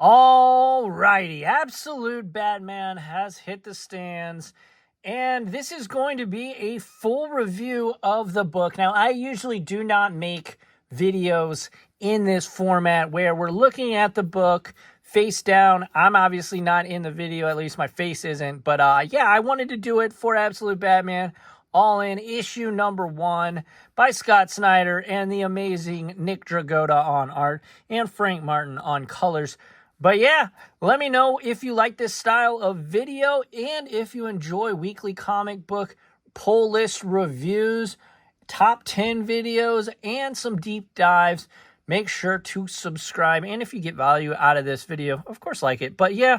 Alrighty, Absolute Batman has hit the stands, and this is going to be a full review of the book. Now, I usually do not make videos in this format where we're looking at the book face down. I'm obviously not in the video, at least my face isn't, but yeah, I wanted to do it for Absolute Batman All In issue number 1 by Scott Snyder and the amazing Nick Dragotta on art and Frank Martin on colors. But yeah, let me know if you like this style of video and if you enjoy weekly comic book pull list reviews, top 10 videos, and some deep dives. Make sure to subscribe. And if you get value out of this video, of course, like it. But yeah,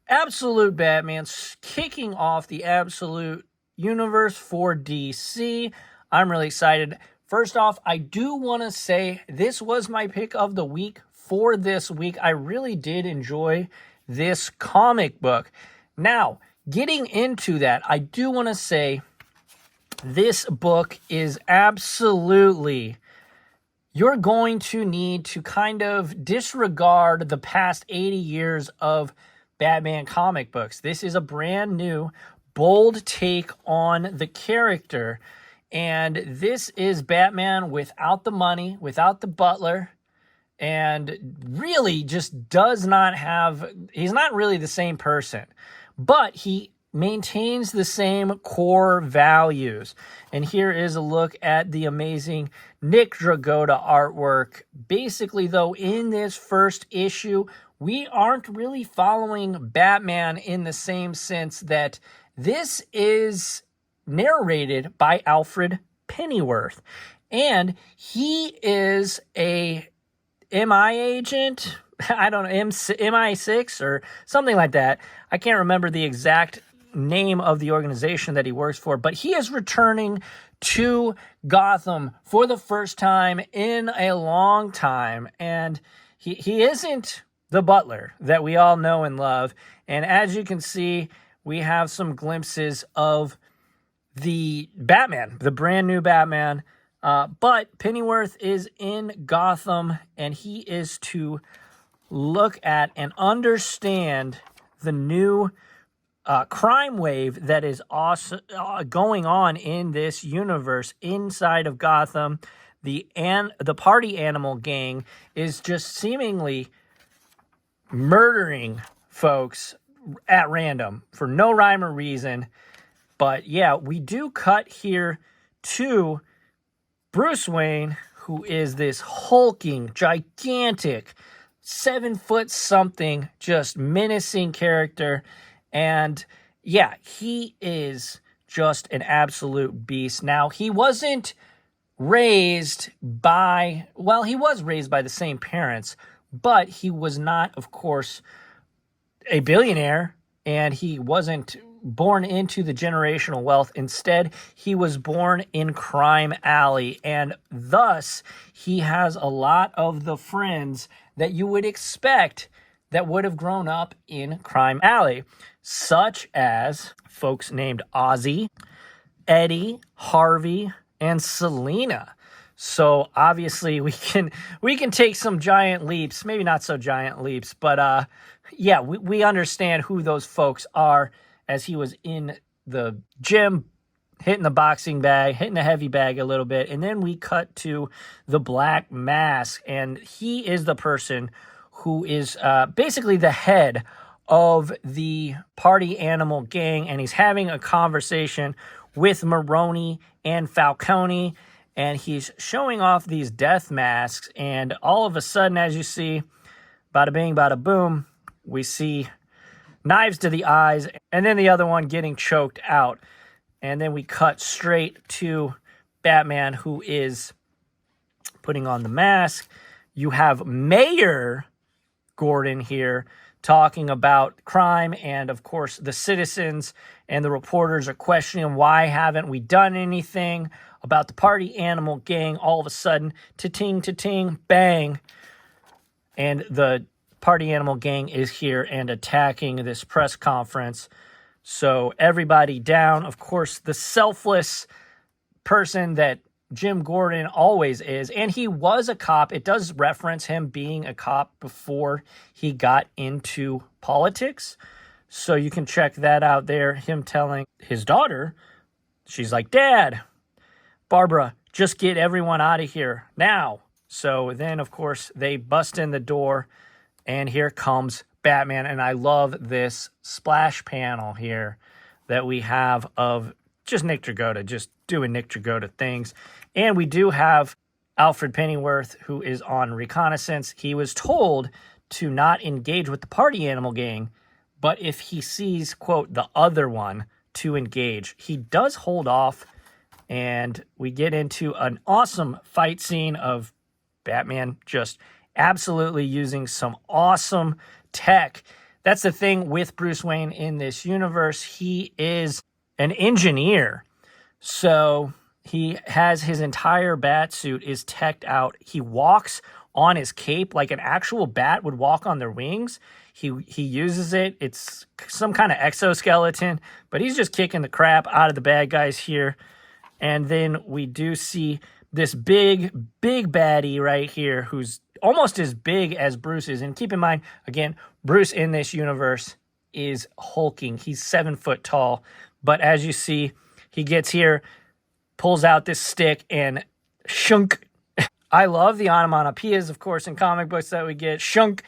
Absolute Batman kicking off the Absolute universe for DC. I'm really excited. First off, I do want to say this was my pick of the week for this week. I really did enjoy this comic book. Now, getting into that, I do want to say this book is absolutely, you're going to need to kind of disregard the past 80 years of Batman comic books. This is a brand new, bold take on the character. And this is Batman without the money, without the butler, and really just does not have, he's not really the same person, but he maintains the same core values. And here is a look at the amazing Nick Dragotta artwork. Basically, though, in this first issue, we aren't really following Batman in the same sense that this is narrated by Alfred Pennyworth. And he is a MI agent, I don't know, MI6 or something like that. I can't remember the exact name of the organization that he works for, but he is returning to Gotham for the first time in a long time. And he isn't the butler that we all know and love. And as you can see, we have some glimpses of the Batman, the brand new Batman. But Pennyworth is in Gotham, and he is to look at and understand the new crime wave that is also going on in this universe inside of Gotham. The party animal gang is just seemingly murdering folks at random for no rhyme or reason. But yeah, we do cut here to Bruce Wayne, who is this hulking, gigantic, 7-foot something, just menacing character. And yeah, he is just an absolute beast. Now, he wasn't raised by, well, he was raised by the same parents, but he was not, of course, a billionaire, and he wasn't born into the generational wealth. Instead, he was born in Crime Alley, and thus he has a lot of the friends that you would expect that would have grown up in Crime Alley, such as folks named Ozzy, Eddie, Harvey, and Selina. So obviously we can take some giant leaps, maybe not so giant leaps, but yeah, we understand who those folks are, as he was in the gym, hitting the boxing bag, hitting the heavy bag a little bit. And then we cut to the Black Mask, and he is the person who is basically the head of the party animal gang, and he's having a conversation with Maroni and Falcone, and he's showing off these death masks, and all of a sudden, as you see, bada bing, bada boom, we see knives to the eyes, and then the other one getting choked out. And then we cut straight to Batman, who is putting on the mask. You have Mayor Gordon here talking about crime, and of course the citizens and the reporters are questioning, why haven't we done anything about the party animal gang? All of a sudden, ta-ting, ta-ting, bang, and the party animal gang is here and attacking this press conference. So everybody down. Of course, the selfless person that Jim Gordon always is. And he was a cop. It does reference him being a cop before he got into politics. So you can check that out there. Him telling his daughter, she's like, Dad, Barbara, just get everyone out of here now. So then, of course, they bust in the door, and here comes Batman. And I love this splash panel here that we have of just Nick Dragotta, just doing Nick Dragotta things. And we do have Alfred Pennyworth, who is on reconnaissance. He was told to not engage with the party animal gang, but if he sees, quote, the other one, to engage. He does hold off, and we get into an awesome fight scene of Batman just absolutely using some awesome tech. That's the thing with Bruce Wayne in this universe. He is an engineer. So he has his entire bat suit is teched out. He walks on his cape like an actual bat would walk on their wings. He uses it. It's some kind of exoskeleton, but he's just kicking the crap out of the bad guys here. And then we do see this big baddie right here who's almost as big as Bruce is. And keep in mind, again, Bruce in this universe is hulking. He's 7 foot tall. But as you see, he gets here, pulls out this stick, and shunk. I love the onomatopoeias, of course, in comic books that we get. Shunk.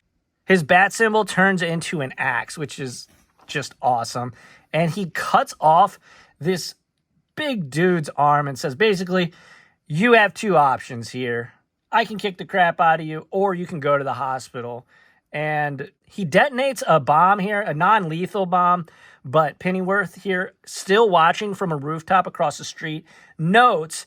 His bat symbol turns into an axe, which is just awesome. And he cuts off this big dude's arm and says, basically, you have two options here. I can kick the crap out of you, or you can go to the hospital. And he detonates a bomb here, a non-lethal bomb. But Pennyworth here, still watching from a rooftop across the street, notes,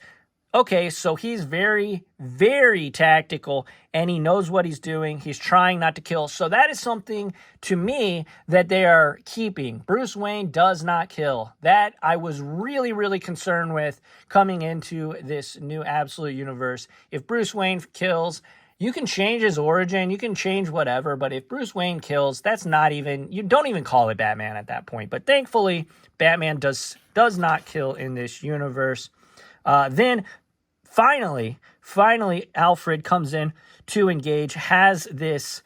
okay, so he's very, very tactical, and he knows what he's doing. He's trying not to kill. So that is something, to me, that they are keeping. Bruce Wayne does not kill. That I was really, really concerned with coming into this new Absolute universe. If Bruce Wayne kills, you can change his origin, you can change whatever, but if Bruce Wayne kills, that's not even, you don't even call it Batman at that point. But thankfully, Batman does not kill in this universe. Then finally, Alfred comes in to engage, has this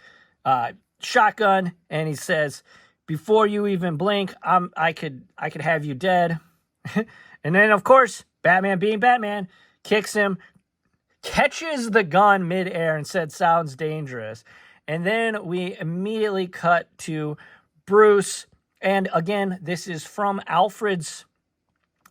shotgun, and he says, before you even blink, I could have you dead. And then, of course, Batman being Batman, kicks him, catches the gun midair and said, sounds dangerous. And then we immediately cut to Bruce. And again, this is from Alfred's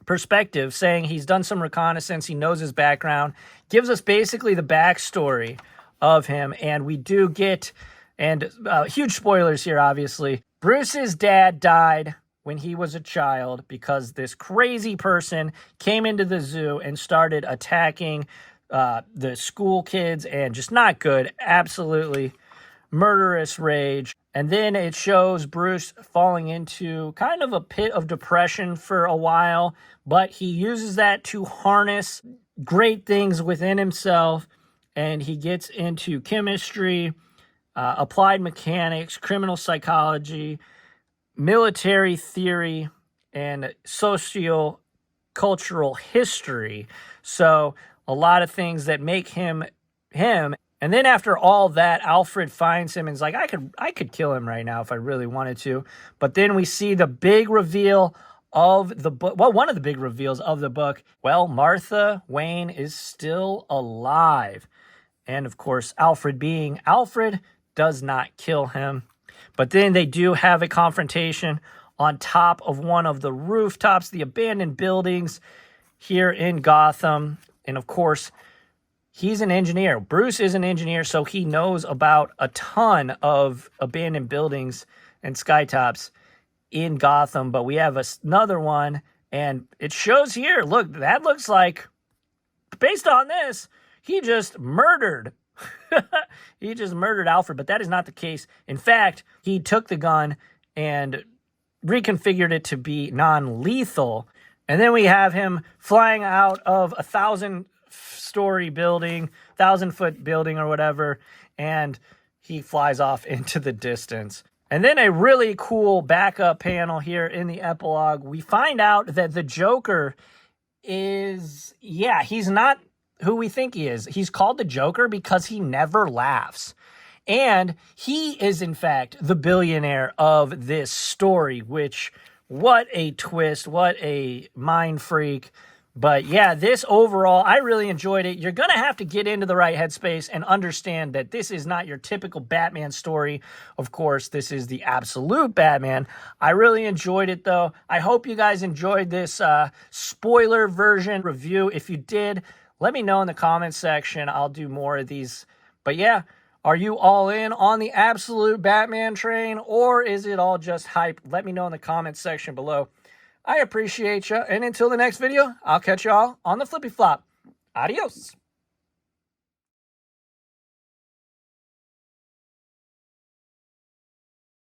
perspective, saying he's done some reconnaissance. He knows his background, gives us basically the backstory of him. And we do get, and huge spoilers here, obviously. Bruce's dad died when he was a child because this crazy person came into the zoo and started attacking the school kids, and just not good, absolutely murderous rage. And then it shows Bruce falling into kind of a pit of depression for a while, but he uses that to harness great things within himself, and he gets into chemistry, applied mechanics, criminal psychology, military theory, and socio-cultural history. So a lot of things that make him him. And then after all that, Alfred finds him and is like, I could kill him right now if I really wanted to. But then we see the big reveal of the book. Well, one of the big reveals of the book. Well, Martha Wayne is still alive. And of course, Alfred being Alfred does not kill him. But then they do have a confrontation on top of one of the rooftops, the abandoned buildings here in Gotham. And of course, he's an engineer. Bruce is an engineer, so he knows about a ton of abandoned buildings and skytops in Gotham. But we have another one, and it shows here, look, that looks like, based on this, he just murdered. He just murdered Alfred, but that is not the case. In fact, he took the gun and reconfigured it to be non-lethal. And then we have him flying out of a 1,000-story building, 1,000-foot building or whatever, and he flies off into the distance. And then a really cool backup panel here in the epilogue. We find out that the Joker is, he's not who we think he is. He's called the Joker because he never laughs. And he is, in fact, the billionaire of this story, which, what a twist, what a mind freak. But yeah, this overall, I really enjoyed it. You're going to have to get into the right headspace and understand that this is not your typical Batman story. Of course, this is the absolute Batman. I really enjoyed it, though. I hope you guys enjoyed this spoiler version review. If you did, let me know in the comments section. I'll do more of these. But yeah, are you all in on the absolute Batman train, or is it all just hype? Let me know in the comments section below. I appreciate you, and until the next video, I'll catch y'all on the flippy flop. Adios.